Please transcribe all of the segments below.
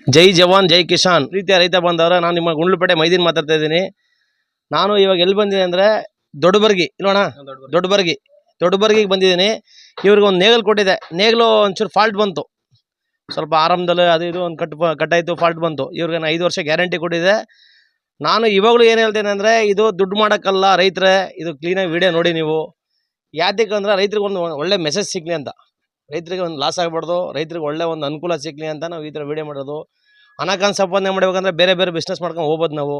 ಜೈ ಜವಾನ್ ಜೈ ಕಿಸಾನ್ ಪ್ರೀತಿಯ ರೈತ ಬಂದವರ ನಾನು ನಿಮ್ಮ ಗುಂಡ್ಲುಪೇಟೆ ಮೈದೀನ್ ಮಾತಾಡ್ತಾ ಇದ್ದೀನಿ. ನಾನು ಇವಾಗ ಎಲ್ಲಿ ಬಂದಿದ್ದೀನಿ ಅಂದರೆ ದೊಡ್ಡಬರ್ಗಿ ಇಲ್ವಣ, ದೊಡ್ಡಬರ್ಗಿಗೆ ಬಂದಿದ್ದೀನಿ. ಇವ್ರಿಗೆ ಒಂದು ನೇಗಲು ಕೊಟ್ಟಿದೆ. ನೇಗಲು ಒಂಚೂರು ಫಾಲ್ಟ್ ಬಂತು, ಸ್ವಲ್ಪ ಆರಂಭದಲ್ಲಿ ಅದು ಇದು ಒಂದು ಕಟ್ಟಾಯಿತು, ಫಾಲ್ಟ್ ಬಂತು. ಇವ್ರಿಗೆ 5 ವರ್ಷ ಗ್ಯಾರಂಟಿ ಕೊಟ್ಟಿದೆ. ನಾನು ಇವಾಗಲೂ ಏನು ಹೇಳ್ತೇನೆ ಅಂದರೆ, ಇದು ದುಡ್ಡು ಮಾಡೋಕ್ಕಲ್ಲ ರೈತರೇ, ಇದು ಕ್ಲೀನಾಗಿ ವಿಡಿಯೋ ನೋಡಿ ನೀವು. ಯಾತಕ್ಕೆ ಅಂದರೆ ರೈತರಿಗೆ ಒಂದು ಒಳ್ಳೆ ಮೆಸೇಜ್ ಸಿಗಲಿ ಅಂತ, ರೈತರಿಗೆ ಒಂದು ಲಾಸ್ ಆಗಬಾರ್ದು, ರೈತರಿಗೆ ಒಳ್ಳೆ ಒಂದು ಅನುಕೂಲ ಸಿಗಲಿ ಅಂತ ನಾವು ಈ ಥರ ವಿಡಿಯೋ ಮಾಡೋದು. ಹಣಕಾಸು ಸಂಪಾದನೆ ಮಾಡಬೇಕಂದ್ರೆ ಬೇರೆ ಬೇರೆ ಬಿಸ್ನೆಸ್ ಮಾಡ್ಕೊಂಡು ಹೋಗ್ಬೋದು.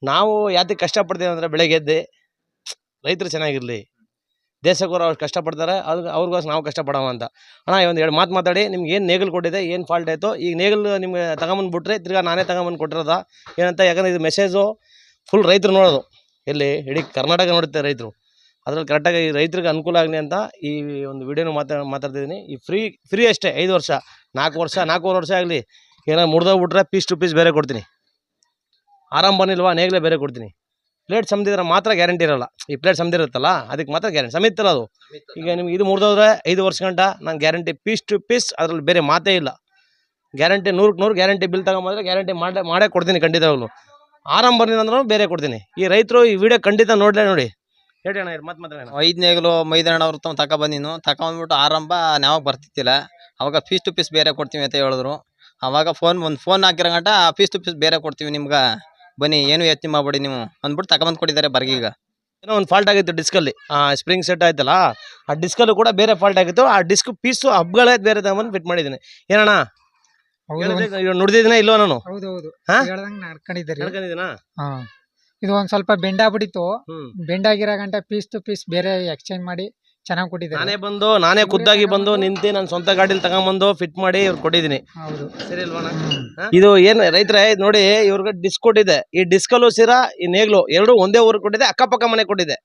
ನಾವು ಯಾತಕ್ಕೆ ಕಷ್ಟಪಡ್ತೀವಿ ಅಂದರೆ, ಬೆಳಗ್ಗೆ ಎದ್ದು ರೈತರು ಚೆನ್ನಾಗಿರಲಿ, ದೇಶಕ್ಕೋರು ಅವ್ರು ಕಷ್ಟಪಡ್ತಾರೆ, ಅವ್ರಿಗೋಸ್ಕರ ನಾವು ಕಷ್ಟಪಡೋಣ ಅಂತ. ಅಣ್ಣ ಒಂದು 2 ಮಾತು ಮಾತಾಡಿ. ನಿಮ್ಗೆ ಏನು ನೇಗಲು ಕೊಟ್ಟಿದೆ, ಏನು ಫಾಲ್ಟ್ ಆಯಿತು, ಈಗ ನೇಗಲು ನಿಮ್ಗೆ ತಗೊಂಬಂದ್ಬಿಟ್ರೆ ತಿರ್ಗಾ ನಾನೇ ತಗೊಂಬಂದು ಕೊಟ್ಟಿರೋದ ಏನಂತ. ಯಾಕಂದರೆ ಇದು ಮೆಸೇಜು ಫುಲ್ ರೈತರು ನೋಡೋದು, ಇಲ್ಲಿ ಇಡೀ ಕರ್ನಾಟಕ ನೋಡುತ್ತೆ ರೈತರು. ಅದ್ರಲ್ಲಿ ಕರೆಕ್ಟಾಗಿ ರೈತರಿಗೆ ಅನುಕೂಲ ಆಗಲಿ ಅಂತ ಈ ಒಂದು ವಿಡಿಯೋನ ಮಾತಾಡ್ತಿದ್ದೀನಿ. ಈ ಫ್ರೀ ಅಷ್ಟೇ. 5 ವರ್ಷ, 4 ವರ್ಷ, 4.5 ವರ್ಷ ಆಗಲಿ, ಏನಾದ್ರು ಮುರಿದೋಗ್ಬಿಟ್ರೆ ಪೀಸ್ ಟು ಪೀಸ್ ಬೇರೆ ಕೊಡ್ತೀನಿ. ಆರಾಮ್ ಬನ್ನಿಲ್ವಾ, ನೇಗಲೇ ಬೇರೆ ಕೊಡ್ತೀನಿ. ಪ್ಲೇಟ್ ಸಮದಿದ್ರೆ ಮಾತ್ರ ಗ್ಯಾರಂಟಿ ಇರೋಲ್ಲ. ಈ ಪ್ಲೇಟ್ ಸಮದಿರುತ್ತಲ್ಲ ಅದಕ್ಕೆ ಮಾತ್ರ ಗ್ಯಾರಂಟಿ, ಸಮಿತ್ತಲ್ಲ ಅದು. ಈಗ ನಿಮ್ಗೆ ಇದು ಮುರಿದೋದ್ರೆ 5 ವರ್ಷ ಗಂಟ ನಾನು ಗ್ಯಾರಂಟಿ ಪೀಸ್ ಟು ಪೀಸ್, ಅದ್ರಲ್ಲಿ ಬೇರೆ ಮಾತೇ ಇಲ್ಲ. ಗ್ಯಾರಂಟಿ 100ಕ್ಕೆ 100 ಗ್ಯಾರಂಟಿ. ಬಿಲ್ ತಗೊಂಬಂದ್ರೆ ಗ್ಯಾರಂಟಿ ಮಾಡೇ ಕೊಡ್ತೀನಿ ಖಂಡಿತವಾಗ್ಲು. ಆರಾಮ್ ಬರ್ಲಿಲ್ಲ ಅಂದ್ರೂ ಬೇರೆ ಕೊಡ್ತೀನಿ. ಈ ರೈತರು ಈ ವಿಡಿಯೋ ಖಂಡಿತ ನೋಡಿ. ಹೇಳಿ ಅಣ್ಣ, ಮತ್ತೆ ಮಾತಾಡೋಣ. 5 ನೇಗಲು ಮೈದಣ್ಣ ಅವ್ರ ತಗೊಂಬಂದಿನು. ತಗೊಂಡ್ಬಿಟ್ಟು ಆರಂಭ ನಾವಾಗ ಬರ್ತಿತ್ತಿಲ್ಲ, ಅವಾಗ ಪೀಸ್ ಟು ಪೀಸ್ ಬೇರೆ ಕೊಡ್ತೀವಿ ಅಂತ ಹೇಳಿದ್ರು. ಅವಾಗ ಫೋನ್ ಹಾಕಿರೋ ಗಂಟ ಪೀಸ್ ಟು ಪೀಸ್ ಬೇರೆ ಕೊಡ್ತೀವಿ ನಿಮ್ಗೆ, ಬನ್ನಿ ಏನು ಎತ್ತಿ ಮಾಡ್ಬೇಡಿ ನೀವು ಅಂದ್ಬಿಟ್ಟು ತಗೊಂಬಂದು ಕೊಟ್ಟಿದ್ದಾರೆ ಬರ್ಗೀಗ. ಏನೋ ಒಂದು ಫಾಲ್ಟ್ ಆಗಿತ್ತು ಡಿಸ್ಕಲ್ಲಿ, ಸ್ಪ್ರಿಂಗ್ ಸೆಟ್ ಆಯ್ತಲ್ಲ, ಆ ಡಿಸ್ಕಲ್ಲೂ ಕೂಡ ಬೇರೆ ಫಾಲ್ಟ್ ಆಗಿತ್ತು. ಆ ಡಿಸ್ಕ್ ಪೀಸು ಹಬ್ಗಳೇ ಬೇರೆ ತಗೊಂಬಂದು ಫಿಟ್ ಮಾಡಿದ್ದೀನಿ. ಏನಣ್ಣ ನುಡ್ದಿದ್ದೀನ ಇಲ್ವ ನಾನು? ನಡ್ಕೊಂಡಿದ್ದೀನಾ? ಇದು ಒಂದ್ ಸ್ವಲ್ಪ ಬೆಂಡಾಗ್ಬಿಟ್ಟಿತ್ತು. ಬೆಂಡಾಗಿರೋ ಗಂಟೆ ಪೀಸ್ ಟು ಪೀಸ್ ಬೇರೆ ಎಕ್ಸ್ಚೇಂಜ್ ಮಾಡಿ ಚೆನ್ನಾಗಿ ಕೊಟ್ಟಿದ್ದಾರೆ. ನಾನೇ ಖುದ್ದಾಗಿ ಬಂದು ನಿಂತು ನನ್ನ ಸ್ವಂತ ಗಾಡಿಲಿ ತಗೊಂಡ್ಬಂದು ಫಿಟ್ ಮಾಡಿ ಇವ್ರು ಕೊಟ್ಟಿದ್ದೀನಿ. ಸರಿ ಅಲ್ವಣ? ಇದು ಏನ್ ರೈತರ ನೋಡಿ, ಇವ್ರಿಗೆ ಡಿಸ್ಕ್ ಕೊಟ್ಟಿದೆ. ಈ ಡಿಸ್ಕಲ್ಲೂ ಸೀರಾ ಈ ನೇಗ್ಲು ಎರಡು ಒಂದೇ ಊರಿಗೆ ಕೊಟ್ಟಿದೆ, ಅಕ್ಕಪಕ್ಕ ಮನೆ ಕೊಟ್ಟಿದೆ.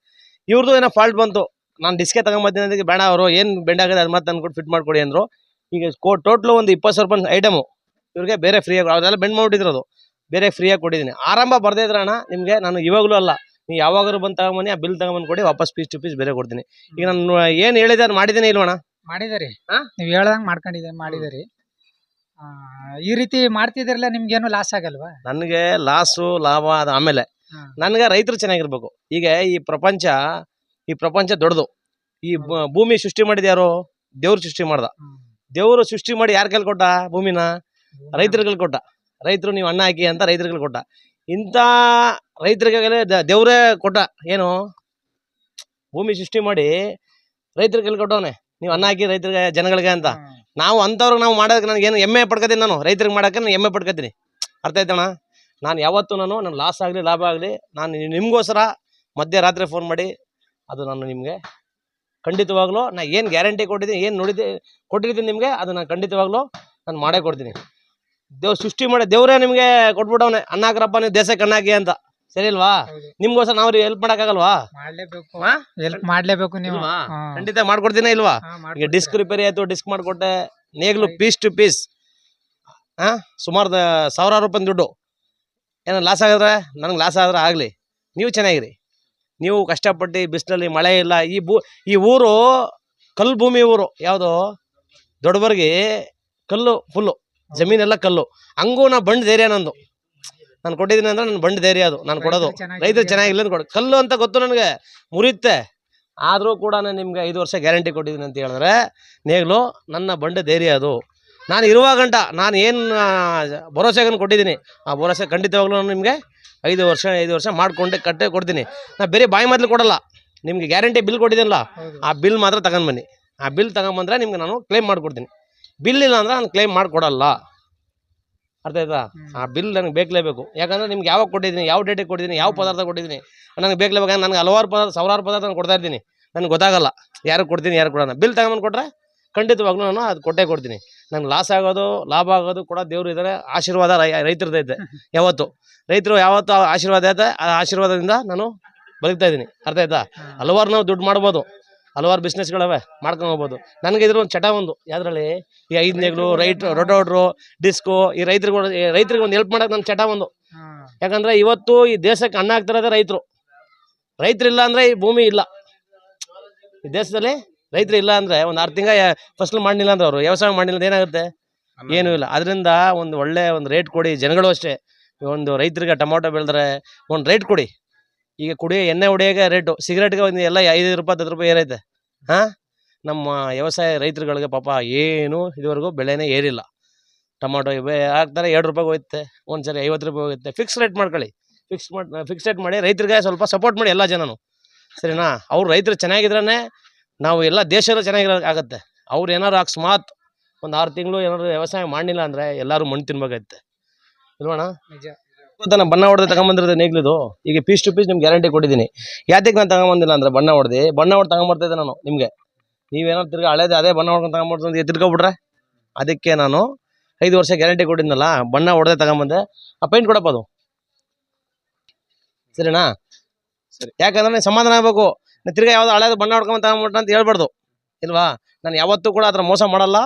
ಇವ್ರದ್ದು ಏನೋ ಫಾಲ್ಟ್ ಬಂತು, ನಾನು ಡಿಸ್ಕೆ ತಗೊಂಬತ್ತೀನಿ ಅದಕ್ಕೆ ಬೇಡ, ಅವರು ಏನು ಬೆಂಡಾಗಿದೆ ಅದು ಮತ್ತೆ ಅನ್ಕೊಂಡು ಫಿಟ್ ಮಾಡ್ಕೊಡಿ ಅಂದ್ರು. ಈಗ ಟೋಟ್ಲು ಒಂದು 20,000 ರೂಪಾಯಿ ಐಟಮು ಇವ್ರಿಗೆ ಬೇರೆ ಫ್ರೀಯಾಗಿ, ಅದೆಲ್ಲ ಬೆಂಡ್ ಮಾಡಿಟ್ಟಿರೋದು ಬೇರೆ ಫ್ರೀಯಾಗಿ ಕೊಟ್ಟಿದ್ದೀನಿ. ಆರಂಭ ಬರ್ದೇ ಇದ್ರೆ ಅಣ್ಣ ನಿಮಗೆ ನಾನು ಇವಾಗಲೂ ಅಲ್ಲ, ನೀವು ಯಾವಾಗಾದ್ರು ಬಂದು ತಗೊಂಬನ್ನಿ, ಆ ಬಿಲ್ ತಗೊಂಬಂದು ಕೊಡಿ, ವಾಪಸ್ ಪೀಸ್ ಟು ಪೀಸ್ ಬೇರೆ ಕೊಡ್ತೀನಿ. ಈಗ ನಾನು ಏನು ಹೇಳಿದೆ ಅದು ಮಾಡಿದ್ದೀನಿ ಇಲ್ವಣ? ಮಾಡಿದರಿ, ನೀವು ಹೇಳ್ದಂಗೆ ಮಾಡಿದರಿ. ಈ ರೀತಿ ಮಾಡ್ತಿದ್ರಲ್ಲ, ನಿಮ್ಗೇನು ಲಾಸ್ ಆಗಲ್ವಾ? ನನಗೆ ಲಾಸು ಲಾಭ ಅದು ಆಮೇಲೆ, ನನಗೆ ರೈತರು ಚೆನ್ನಾಗಿರ್ಬೇಕು. ಈಗ ಈ ಪ್ರಪಂಚ ದೊಡ್ಡದು. ಈ ಭೂಮಿ ಸೃಷ್ಟಿ ಮಾಡಿದ ಯಾರು? ದೇವ್ರು ಸೃಷ್ಟಿ ಮಾಡ್ದ. ದೇವರು ಸೃಷ್ಟಿ ಮಾಡಿ ಯಾರ ಕೈಲಿ ಕೊಟ್ಟ ಭೂಮಿನ? ರೈತರ ಕೈಲಿ ಕೊಟ್ಟ. ರೈತರು ನೀವು ಅನ್ನ ಹಾಕಿ ಅಂತ ರೈತರ ಕೈಲಿ ಕೊಟ್ಟ. ಇಂಥ ರೈತರಿಗೆ ದೇವರೇ ಕೊಟ್ಟ. ಏನು ಭೂಮಿ ಸೃಷ್ಟಿ ಮಾಡಿ ರೈತರ ಕೈಲಿ ಕೊಟ್ಟವನೆ, ನೀವು ಅನ್ನ ಹಾಕಿ ರೈತರಿಗೆ, ಜನಗಳಿಗೆ ಅಂತ. ನಾವು ಅಂಥವ್ರಿಗೆ ನಾವು ಮಾಡೋದಕ್ಕೆ ನನಗೇನು ಹೆಮ್ಮೆ ಪಡ್ಕೊತೀನಿ. ನಾನು ರೈತರಿಗೆ ಮಾಡೋಕ್ಕೆ ನಾನು ಹೆಮ್ಮೆ ಪಡ್ಕೊತೀನಿ. ಅರ್ಥ ಆಯ್ತಣ್ಣ? ನಾನು ಯಾವತ್ತೂ ನನ್ನ ಲಾಸ್ ಆಗಲಿ ಲಾಭ ಆಗಲಿ, ನಾನು ನಿಮಗೋಸ್ಕರ ಮಧ್ಯರಾತ್ರಿ ಫೋನ್ ಮಾಡಿ ಅದು ನಾನು ನಿಮಗೆ ಖಂಡಿತವಾಗ್ಲೂ ನಾನು ಏನು ಗ್ಯಾರಂಟಿ ಕೊಟ್ಟಿದ್ದೀನಿ, ಏನು ಕೊಟ್ಟಿರ್ತೀನಿ ನಿಮಗೆ, ಅದು ನಾನು ಖಂಡಿತವಾಗ್ಲೂ ನಾನು ಮಾಡೇ ಕೊಡ್ತೀನಿ. ಸೃಷ್ಟಿ ಮಾಡಿ ದೇವರೇ ನಿಮಗೆ ಕೊಟ್ಬಿಟ್ಟವನೆ, ಅನ್ನ ಹಾಕ್ರಪ್ಪ ನೀವು ದೇಶಕ್ಕೆ ಅನ್ನ ಹಾಕಿ ಅಂತ. ಸರಿ ಇಲ್ವಾ? ನಿಮ್ಗೋಸ್ಕರ ನಾವು ಹೆಲ್ಪ್ ಮಾಡೋಕ್ಕಾಗಲ್ವಾ? ಮಾಡ್ಲೇಬೇಕು ನೀವು. ಖಂಡಿತ ಮಾಡ್ಕೊಡ್ತೀನಿ ಇಲ್ವಾ? ಈಗ ಡಿಸ್ಕ್ ರಿಪೇರಿ ಆಯ್ತು, ಡಿಸ್ಕ್ ಮಾಡಿಕೊಟ್ಟೆ. ನೇಗ್ಲು ಪೀಸ್ ಟು ಪೀಸ್ ಸುಮಾರು 1000 ರೂಪಾಯಿ ದುಡ್ಡು. ಏನೋ ಲಾಸ್ ಆಗಿದ್ರೆ ನನಗೆ ಲಾಸ್ ಆದ್ರೆ ಆಗಲಿ, ನೀವು ಚೆನ್ನಾಗಿರಿ. ನೀವು ಕಷ್ಟಪಟ್ಟು ಬಿಸಿಲಲ್ಲಿ ಮಳೆ ಇಲ್ಲ, ಈ ಊರು ಕಲ್ಲು ಭೂಮಿ ಊರು. ಯಾವುದು? ದೊಡ್ಡಬರ್ಗಿ ಕಲ್ಲು, ಫುಲ್ಲು ಜಮೀನೆಲ್ಲ ಕಲ್ಲು. ಹಂಗೂ ನಾ ಬಂಡ್ ಧೈರ್ಯ ನಂದು. ನಾನು ಕೊಟ್ಟಿದ್ದೀನಿ ಅಂದ್ರೆ ನನ್ನ ಬಂಡ್ ಧೈರ್ಯ ಅದು ನಾನು ಕೊಡೋದು. ರೈತರು ಚೆನ್ನಾಗಿಲ್ಲ ಅಂತ ಕಲ್ಲು ಅಂತ ಗೊತ್ತು ನನಗೆ, ಮುರಿಯುತ್ತೆ. ಆದರೂ ಕೂಡ ನಾನು ನಿಮ್ಗೆ 5 ವರ್ಷ ಗ್ಯಾರಂಟಿ ಕೊಟ್ಟಿದ್ದೀನಿ ಅಂತ ಹೇಳಿದ್ರೆ ನೇಗ್ಲು ನನ್ನ ಬಂಡ್ ಧೈರ್ಯ ಅದು. ನಾನು ಇರುವ ಗಂಟ ನಾನು ಏನು ಭರೋಸೆಗೆ ಕೊಟ್ಟಿದ್ದೀನಿ, ಆ ಭರೋಸೆ ಖಂಡಿತವಾಗ್ಲೂ ನಾನು ನಿಮಗೆ 5 ವರ್ಷ ಮಾಡಿಕೊಂಡೆ ಕೊಡ್ತೀನಿ. ನಾನು ಬೇರೆ ಬಾಯಿ ಮೊದಲು ಕೊಡಲ್ಲ. ನಿಮಗೆ ಗ್ಯಾರಂಟಿ ಬಿಲ್ ಕೊಟ್ಟಿದ್ದೀನಲ್ಲ, ಆ ಬಿಲ್ ಮಾತ್ರ ತಗೊಂಡ್ಬನ್ನಿ. ಆ ಬಿಲ್ ತಗೊಂಬಂದ್ರೆ ನಿಮ್ಗೆ ನಾನು ಕ್ಲೇಮ್ ಮಾಡಿಕೊಡ್ತೀನಿ. ಬಿಲ್ ಇಲ್ಲ ಅಂದ್ರೆ ನಾನು ಕ್ಲೇಮ್ ಮಾಡಿಕೊಡಲ್ಲ. ಅರ್ಥ ಆಯ್ತಾ? ಆ ಬಿಲ್ ನನಗೆ ಬೇಕಲೇಬೇಕು. ಯಾಕಂದರೆ ನಿಮ್ಗೆ ಯಾವಾಗ ಕೊಟ್ಟಿದ್ದೀನಿ, ಯಾವ ಡೇಟಿಗೆ ಕೊಟ್ಟಿದ್ದೀನಿ, ಯಾವ ಪದಾರ್ಥ ಕೊಟ್ಟಿದ್ದೀನಿ ನನಗೆ ಬೇಕಲೇಬೇಕು. ನನಗೆ ಹಲವಾರು ಸಾವಿರಾರು ಪದಾರ್ಥ ನಾನು ಕೊಡ್ತಾ ಇದ್ದೀನಿ. ನನಗೆ ಗೊತ್ತಾಗಲ್ಲ ಯಾರು ಕೊಡ್ತೀನಿ ಯಾರು ಕೊಡೋಣ. ಬಿಲ್ ತಗೊಂಬಂದು ಕೊಟ್ಟರೆ ಖಂಡಿತವಾಗ್ಲೂ ನಾನು ಅದು ಕೊಟ್ಟೇ ಕೊಡ್ತೀನಿ. ನಂಗೆ ಲಾಸ್ ಆಗೋದು ಲಾಭ ಆಗೋದು ಕೂಡ ದೇವ್ರು ಇದ್ದಾರೆ. ಆಶೀರ್ವಾದ ರೈತರದೈತೆ. ಯಾವತ್ತು ರೈತರು ಯಾವತ್ತು ಆಶೀರ್ವಾದ ಐತೆ, ಆ ಆಶೀರ್ವಾದದಿಂದ ನಾನು ಬದುಕ್ತಾ ಇದ್ದೀನಿ. ಅರ್ಥ ಆಯ್ತಾ? ಹಲವಾರು ನಾವು ದುಡ್ಡು ಮಾಡ್ಬೋದು, ಹಲವಾರು ಬಿಸ್ನೆಸ್ಗಳವೆ ಮಾಡ್ಕೊಂಡು ಹೋಗ್ಬೋದು. ನನಗೆ ಇದ್ರ ಒಂದು ಚಟ ಒಂದು, ಯಾವುದ್ರಲ್ಲಿ ಈ 5 ನೇಗ್ಲು, ರೋಟೋಟ್ರು, ಡಿಸ್ಕು, ಈ ರೈತರಿಗೆ ಒಂದು ಹೆಲ್ಪ್ ಮಾಡೋಕೆ ನನ್ನ ಚಟ ಒಂದು. ಯಾಕಂದರೆ ಇವತ್ತು ಈ ದೇಶಕ್ಕೆ ಅನ್ನ ಹಾಕ್ತಿರೋದೇ ರೈತರು. ರೈತರಿಲ್ಲ ಅಂದರೆ ಈ ಭೂಮಿ ಇಲ್ಲ. ಈ ದೇಶದಲ್ಲಿ ರೈತರು ಇಲ್ಲ ಅಂದರೆ ಒಂದು 6 ತಿಂಗಳ ಫಸಲು ಮಾಡಲಿಲ್ಲ ಅಂದ್ರೆ, ಅವರು ವ್ಯವಸಾಯ ಮಾಡಲಿಲ್ಲ, ಏನಾಗುತ್ತೆ? ಏನೂ ಇಲ್ಲ. ಅದರಿಂದ ಒಂದು ಒಳ್ಳೆ ಒಂದು ರೇಟ್ ಕೊಡಿ, ಜನಗಳು ಅಷ್ಟೇ. ಒಂದು ರೈತರಿಗೆ ಟೊಮೊಟೊ ಬೆಳೆದ್ರೆ ಒಂದು ರೇಟ್ ಕೊಡಿ. ಈಗ ಕುಡಿಯೋ ಎಣ್ಣೆ ಹೊಡಿಯೋಕೆ ರೇಟು, ಸಿಗರೇಟ್ಗೆ ಒಂದು ಎಲ್ಲ 5 ರೂಪಾಯಿ 10 ರೂಪಾಯಿ ಏರೈತೆ. ನಮ್ಮ ವ್ಯವಸಾಯ ರೈತರುಗಳಿಗೆ ಪಾಪ ಏನು ಇದುವರೆಗೂ ಬೆಲೆನೇ ಏರಿಲ್ಲ. ಟೊಮೊಟೊ ಇವೇ ಹಾಕ್ತಾರೆ, 2 ರೂಪಾಯಿಗೆ ಹೋಗುತ್ತೆ, ಒಂದ್ಸರಿ 50 ರೂಪಾಯಿ ಹೋಗುತ್ತೆ. ಫಿಕ್ಸ್ ರೇಟ್ ಮಾಡ್ಕೊಳ್ಳಿ, ಫಿಕ್ಸ್ ರೇಟ್ ಮಾಡಿ ರೈತರಿಗೆ ಸ್ವಲ್ಪ ಸಪೋರ್ಟ್ ಮಾಡಿ ಎಲ್ಲ ಜನನು, ಸರಿನಾ? ಅವ್ರು ರೈತರು ಚೆನ್ನಾಗಿದ್ರೇ ನಾವು ಎಲ್ಲ ದೇಶದಲ್ಲೂ ಚೆನ್ನಾಗಿರೋಕ್ಕಾಗತ್ತೆ. ಅವ್ರು ಏನಾರು ಅಕಸ್ಮಾತ್ ಒಂದು 6 ತಿಂಗಳು ಏನಾದ್ರು ವ್ಯವಸಾಯ ಮಾಡಲಿಲ್ಲ ಅಂದರೆ ಎಲ್ಲರೂ ಮಣ್ಣು ತಿನ್ಬೇಕಾಗತ್ತೆ, ಇಲ್ವಣ್ಣ? ನಾನು ಬಣ್ಣ ಹೊಡೆದು ತಗೊಂಬಂದಿರೋದು ನೇಗ್ಲಿದು. ಈಗ ಪೀಸ್ ಟು ಪೀಸ್ ನಿಮ್ಗೆ ಗ್ಯಾರಂಟಿ ಕೊಟ್ಟಿದ್ದೀನಿ. ಯಾತಕ್ಕೆ ನಾನು ತಗೊಂಬಂದಿಲ್ಲ ಅಂದರೆ ಬಣ್ಣ ಹೊಡೆದು ತಗೊಂಬರ್ತಿದ್ದೆ ನಾನು ನಿಮಗೆ. ನೀವೇನಾದ್ರು ತಿರ್ಗಿ ಹಳೇದು ಅದೇ ಬಣ್ಣ ಹೊಡ್ಕೊಂಡು ತಗೊಂಬರ್ತೀನಿ ತಿರ್ಕೊಬಿಟ್ರೆ, ಅದಕ್ಕೆ ನಾನು 5 ವರ್ಷ ಗ್ಯಾರಂಟಿ ಕೊಟ್ಟಿದ್ನಲ್ಲ, ಬಣ್ಣ ಹೊಡೆದೇ ತಗೊಂಬಂದೆ. ಆ ಪೈಂಟ್ ಕೊಡಪ್ಪ ಅದು, ಸರಿನಾ? ಸರಿ. ಯಾಕಂದ್ರೆ ಸಮಾಧಾನ ಆಗಬೇಕು. ನಾನು ತಿರ್ಗಿ ಯಾವ್ದು ಹಳೇದು ಬಣ್ಣ ಹೊಡ್ಕೊಂಡು ತಗೊಂಬಿಟ್ಟ ಅಂತ ಹೇಳ್ಬಾರ್ದು, ಇಲ್ವಾ? ನಾನು ಯಾವತ್ತೂ ಕೂಡ ಆ ಥರ ಮೋಸ ಮಾಡಲ್ಲ.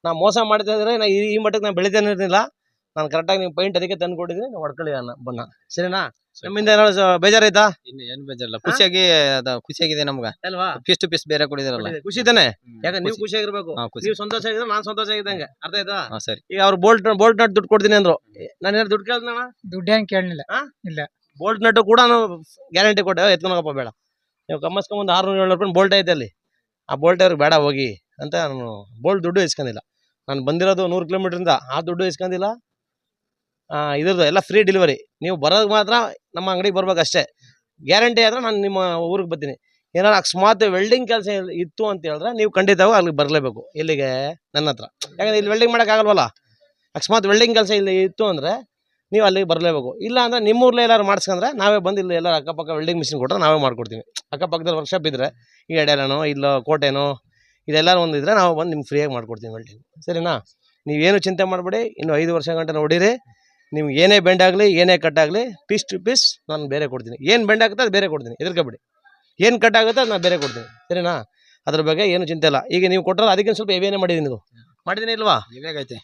ನಾನು ಮೋಸ ಮಾಡ್ತಾ ಇದ್ರೆ ನಾನು ಈ ಮಟ್ಟಕ್ಕೆ ನಾನು ಬೆಳಿತಾನೆ ಇರ್ತಿಲ್ಲ. ನಾನು ಕರೆಕ್ಟಾಗಿ ನೀವು ಪೈಂಟ್ ಅದಕ್ಕೆ ತಂದು ಕೊಟ್ಟಿದ್ದೀನಿ, ನಾವು ಹೊಡ್ಕೊಳ್ಳಿ ಬಣ್ಣ, ಸರಿನಾ? ನಮ್ಮಿಂದ ಏನಾದ್ರು ಬೇಜಾರಾಯ್ತಾ? ಇನ್ನು ಏನು ಬೇಜಾರಿಲ್ಲ, ಖುಷಿಯಾಗಿದೆ ನಮ್ಗೆ. ಅಲ್ವಾ? ಪೀಸ್ ಟು ಪೀಸ್ ಬೇರೆ ಕೊಡಿದಾರಲ್ಲ, ಖುಷಿ ತಾನೆ? ಯಾಕಂದ್ರೆ ನೀವು ಖುಷಿಯಾಗಿರ್ಬೇಕು. ನೀವು ಸಂತೋಷ ಆಗಿದ್ರೆ ನಾನು ಸಂತೋಷ ಆಗಿದ್ದಂಗೆ, ಅರ್ಥ ಆಯ್ತಾ? ಸರಿ. ಈಗ ಅವ್ರು ಬೋಲ್ಟ್ ನಟ್ ದುಡ್ಡು ಕೊಡ್ತೀನಿ ಅಂದ್ರು, ನಾನು ಏನಾದ್ರು ದುಡ್ಡು ಕೇಳಿದ್ನ? ದುಡ್ಡು ಹೆಂಗ್ ಕೇಳಲಿಲ್ಲ. ಇಲ್ಲ, ಬೋಲ್ಟ್ ನಟ್ಟು ಕೂಡ ನಾವು ಗ್ಯಾರಂಟಿ ಕೊಟ್ಟೆ. ಎತ್ಕೊಳಪ್ಪ ಬೇಡ, ನೀವು ಕಮ್ಮಸ್ಕೊಂಬಂದು 600-700 ರೂಪಾಯಿ ಬೋಲ್ಟ್ ಐತೆ ಅಲ್ಲಿ, ಆ ಬೋಲ್ಟ್ ಅವ್ರಿಗೆ ಬೇಡ ಹೋಗಿ ಅಂತ ನಾನು ಬೋಲ್ಟ್ ದುಡ್ಡು ಇಸ್ಕೊಂಡಿಲ್ಲ. ನಾನು ಬಂದಿರೋದು 100 ಕಿಲೋಮೀಟ್ರಿಂದ, ಆ ದುಡ್ಡು ಇಸ್ಕೊಂಡಿಲ್ಲ. ಇದ್ರದ್ದು ಎಲ್ಲ ಫ್ರೀ ಡೆಲಿವರಿ. ನೀವು ಬರೋದು ಮಾತ್ರ ನಮ್ಮ ಅಂಗಡಿಗೆ ಬರ್ಬೇಕಷ್ಟೇ. ಗ್ಯಾರಂಟಿ ಆದರೆ ನಾನು ನಿಮ್ಮ ಊರಿಗೆ ಬರ್ತೀನಿ. ಏನಾರು ಅಕಸ್ಮಾತ್ ವೆಲ್ಡಿಂಗ್ ಕೆಲಸ ಇತ್ತು ಅಂತ ಹೇಳಿದ್ರೆ ನೀವು ಖಂಡಿತವಾಗಿ ಅಲ್ಲಿಗೆ ಬರಲೇಬೇಕು. ಇಲ್ಲಿಗೆ ನನ್ನ ಹತ್ರ, ಯಾಕಂದರೆ ಇಲ್ಲಿ ವೆಲ್ಡಿಂಗ್ ಮಾಡೋಕ್ಕಾಗಲ್ವಲ್ಲ. ಅಕಸ್ಮಾತ್ ವೆಲ್ಡಿಂಗ್ ಕೆಲಸ ಇಲ್ಲಿ ಇತ್ತು ಅಂದರೆ ನೀವು ಅಲ್ಲಿಗೆ ಬರಲೇಬೇಕು. ಇಲ್ಲ ಅಂದರೆ ನಿಮ್ಮೂರಲ್ಲೇ ಎಲ್ಲರೂ ಮಾಡಿಸ್ಕೊಂಡ್ರೆ ನಾವೇ ಬಂದು ಇಲ್ಲಿ ಎಲ್ಲ ಅಕ್ಕಪಕ್ಕ ವೆಲ್ಡಿಂಗ್ ಮಿಷಿನ್ ಕೊಟ್ಟರೆ ನಾವೇ ಮಾಡ್ಕೊಡ್ತೀವಿ. ಅಕ್ಕಪಕ್ಕದಲ್ಲಿ ವರ್ಕ್ಶಾಪ್ ಇದ್ದರೆ, ಈ ಎಡೆನೋ ಇಲ್ಲ ಕೋಟೆನೋ ಇದೆಲ್ಲರೂ ಒಂದು ಇದ್ದರೆ ನಾವು ಬಂದು ನಿಮ್ಗೆ ಫ್ರೀಯಾಗಿ ಮಾಡ್ಕೊಡ್ತೀವಿ ವೆಲ್ಡಿಂಗ್, ಸರಿನಾ? ನೀವೇನು ಚಿಂತೆ ಮಾಡಬೇಡಿ. ಇನ್ನು 5 ವರ್ಷ ಗಂಟೆ ನೋಡಿರಿ, ನಿಮ್ಗೆ ಏನೇ ಬೆಂಡ್ ಆಗಲಿ ಏನೇ ಕಟ್ ಆಗಲಿ ಪೀಸ್ ಟು ಪೀಸ್ ನಾನು ಬೇರೆ ಕೊಡ್ತೀನಿ. ಏನು ಬೆಂಡ್ ಆಗುತ್ತೆ ಅದು ಬೇರೆ ಕೊಡ್ತೀನಿ, ಎದುರ್ಕೊಬೇಡಿ. ಏನು ಕಟ್ ಆಗುತ್ತೆ ಅದು ನಾನು ಬೇರೆ ಕೊಡ್ತೀನಿ, ಸರಿನಾ? ಅದ್ರ ಬಗ್ಗೆ ಏನು ಚಿಂತೆ ಇಲ್ಲ. ಈಗ ನೀವು ಕೊಟ್ಟರೆ ಅದಕ್ಕೆ ಸ್ವಲ್ಪ ಹೆವಿಯೇ ಮಾಡಿದ್ದೀನಿ. ನೀವು ಮಾಡಿದ್ದೀನಿ ಇಲ್ವಾ? ಇವಾಗೈತೆ.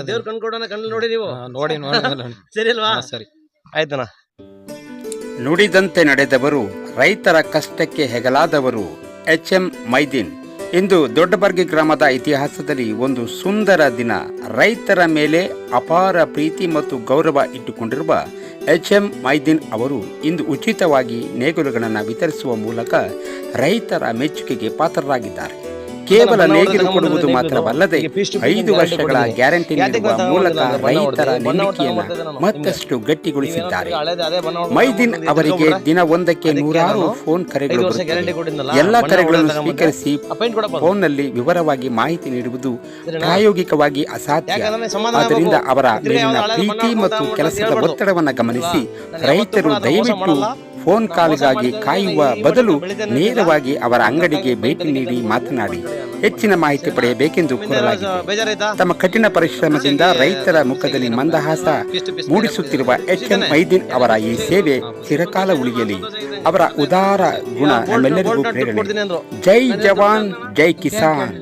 ದೇವ್ರ ಕಣ್ಕೊಡೋಣ, ಕಣ್ಣು ನೋಡಿ ನೀವು ನೋಡಿ ಸರಿ ಅಲ್ವಾ? ಸರಿ, ಆಯ್ತಣ್ಣ. ನುಡಿದಂತೆ ನಡೆದವರು, ರೈತರ ಕಷ್ಟಕ್ಕೆ ಹೆಗಲಾದವರು HM ಮೈದೀನ್. ಇಂದು ದೊಡ್ಡಬರ್ಗಿ ಗ್ರಾಮದ ಇತಿಹಾಸದಲ್ಲಿ ಒಂದು ಸುಂದರ ದಿನ. ರೈತರ ಮೇಲೆ ಅಪಾರ ಪ್ರೀತಿ ಮತ್ತು ಗೌರವ ಇಟ್ಟುಕೊಂಡಿರುವ HM ಮೈದೀನ್ ಅವರು ಇಂದು ಉಚಿತವಾಗಿ ನೇಗಿಲುಗಳನ್ನು ವಿತರಿಸುವ ಮೂಲಕ ರೈತರ ಮೆಚ್ಚುಗೆಗೆ ಪಾತ್ರರಾಗಿದ್ದಾರೆ. ಕೇವಲ ನೇಗಿಲು ಕೊಡುವುದು ಮಾತ್ರವಲ್ಲದೆ 5 ವರ್ಷಗಳ ಗ್ಯಾರಂಟಿ ನೀಡುವ ಮೂಲಕ ರೈತರ ನಂಬಿಕೆಯನ್ನು ಮತ್ತಷ್ಟು ಗಟ್ಟಿಗೊಳಿಸಿದ್ದಾರೆ. ಮೈದೀನ್ ಅವರಿಗೆ ದಿನವೊಂದಕ್ಕೆ 100 ಫೋನ್ ಕರೆಗಳು ಬರುತ್ತವೆ. ಎಲ್ಲ ಕರೆಗಳನ್ನು ಸ್ವೀಕರಿಸಿ ಫೋನ್ನಲ್ಲಿ ವಿವರವಾಗಿ ಮಾಹಿತಿ ನೀಡುವುದು ಪ್ರಾಯೋಗಿಕವಾಗಿ ಅಸಾಧ್ಯ. ಆದ್ದರಿಂದ ಅವರ ಮೇಲಿನ ಪ್ರೀತಿ ಮತ್ತು ಕೆಲಸದ ಒತ್ತಡವನ್ನು ಗಮನಿಸಿ ರೈತರು ದಯವಿಟ್ಟು ಫೋನ್ ಕಾಲ್ಗಾಗಿ ಕಾಯುವ ಬದಲು ನೇರವಾಗಿ ಅವರ ಅಂಗಡಿಗೆ ಭೇಟಿ ನೀಡಿ ಮಾತನಾಡಿ ಹೆಚ್ಚಿನ ಮಾಹಿತಿ ಪಡೆಯಬೇಕೆಂದು ಕೋರಲಾಗಿದೆ. ತಮ್ಮ ಕಠಿಣ ಪರಿಶ್ರಮದಿಂದ ರೈತರ ಮುಖದಲ್ಲಿ ಮಂದಹಾಸ ಮೂಡಿಸುತ್ತಿರುವ HM ಮೈದೀನ್ ಅವರ ಈ ಸೇವೆ ಚಿರಕಾಲ ಉಳಿಯಲಿ. ಅವರ ಉದಾರ ಗುಣ ನಮ್ಮೆಲ್ಲರಿಗೂ ಪ್ರೇರಣೆ. ಜೈ ಜವಾನ್ ಜೈ ಕಿಸಾನ್.